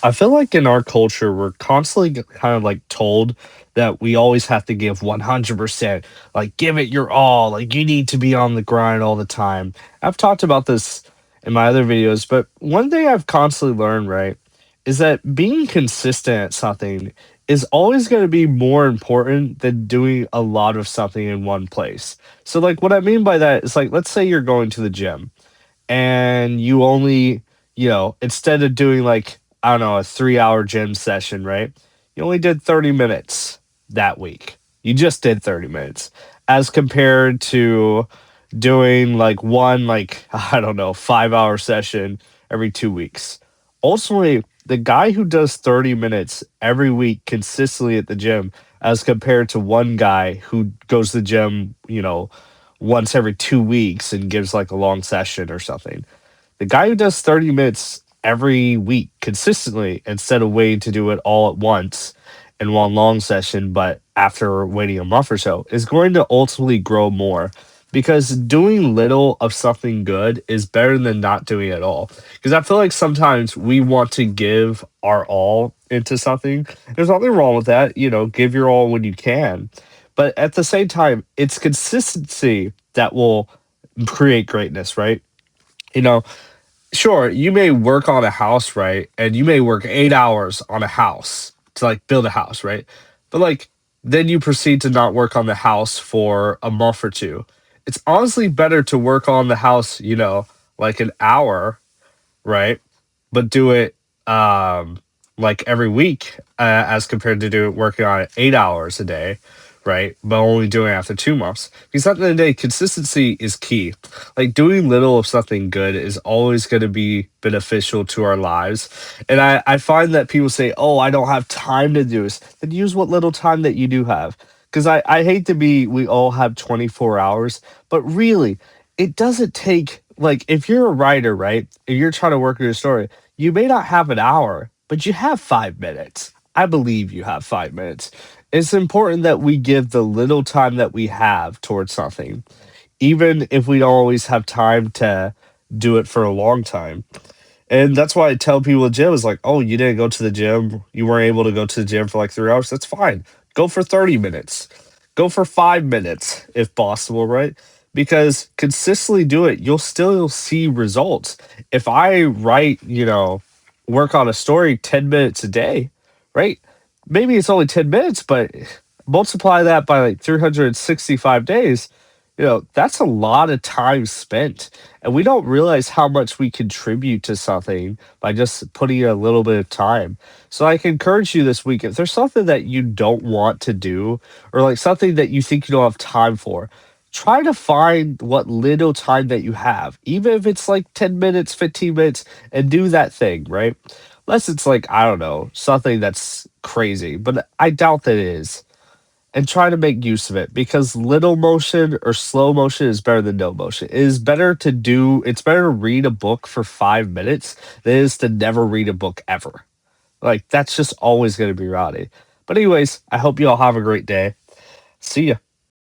I feel like in our culture, we're constantly kind of like told that we always have to give 100%, like give it your all, like you need to be on the grind all the time. I've talked about this in my other videos, but one thing I've constantly learned, right, is that being consistent at something is always going to be more important than doing a lot of something in one place. So, like, what I mean by that is like, let's say you're going to the gym and you only, instead of doing like, I don't know, a 3 hour gym session, right? You only did 30 minutes that week. You just did 30 minutes as compared to doing like one, like, I don't know, 5 hour session every 2 weeks. Ultimately, the guy who does 30 minutes every week consistently at the gym as compared to one guy who goes to the gym, once every 2 weeks and gives like a long session or something. The guy who does 30 minutes every week consistently instead of waiting to do it all at once in one long session, but after waiting a month or so, is going to ultimately grow more because doing little of something good is better than not doing it at all. Because I feel like sometimes we want to give our all into something. There's nothing wrong with that, give your all when you can. But at the same time, it's consistency that will create greatness, right? You know, sure, you may work on a house, right? And you may work 8 hours on a house to like build a house, right? But like, then you proceed to not work on the house for a month or two. It's honestly better to work on the house, like an hour, right? But do it like every week as compared to do it working on it 8 hours a day, right? But only doing it after 2 months. Because at the end of the day, consistency is key. Like doing little of something good is always going to be beneficial to our lives. And I find that people say, oh, I don't have time to do this. Then use what little time that you do have. Because I hate to be, we all have 24 hours, but really, it doesn't take, like, if you're a writer, right? If you're trying to work on your story, you may not have an hour, but you have 5 minutes. I believe you have 5 minutes. It's important that we give the little time that we have towards something, even if we don't always have time to do it for a long time. And that's why I tell people at gym is like, oh, you didn't go to the gym. You weren't able to go to the gym for like 3 hours. That's fine. Go for 30 minutes. Go for 5 minutes if possible, right? Because consistently do it, you'll still see results. If I write, work on a story 10 minutes a day, right? Maybe it's only 10 minutes, but multiply that by like 365 days, that's a lot of time spent. And we don't realize how much we contribute to something by just putting in a little bit of time. So I can encourage you this week, if there's something that you don't want to do, or like something that you think you don't have time for, try to find what little time that you have, even if it's like 10 minutes, 15 minutes, and do that thing, right? Unless it's like, I don't know, something that's crazy, but I doubt that it is, and try to make use of it because little motion or slow motion is better than no motion. It's better to read a book for 5 minutes than it is to never read a book ever. Like, that's just always going to be reality. But, anyways, I hope you all have a great day. See ya.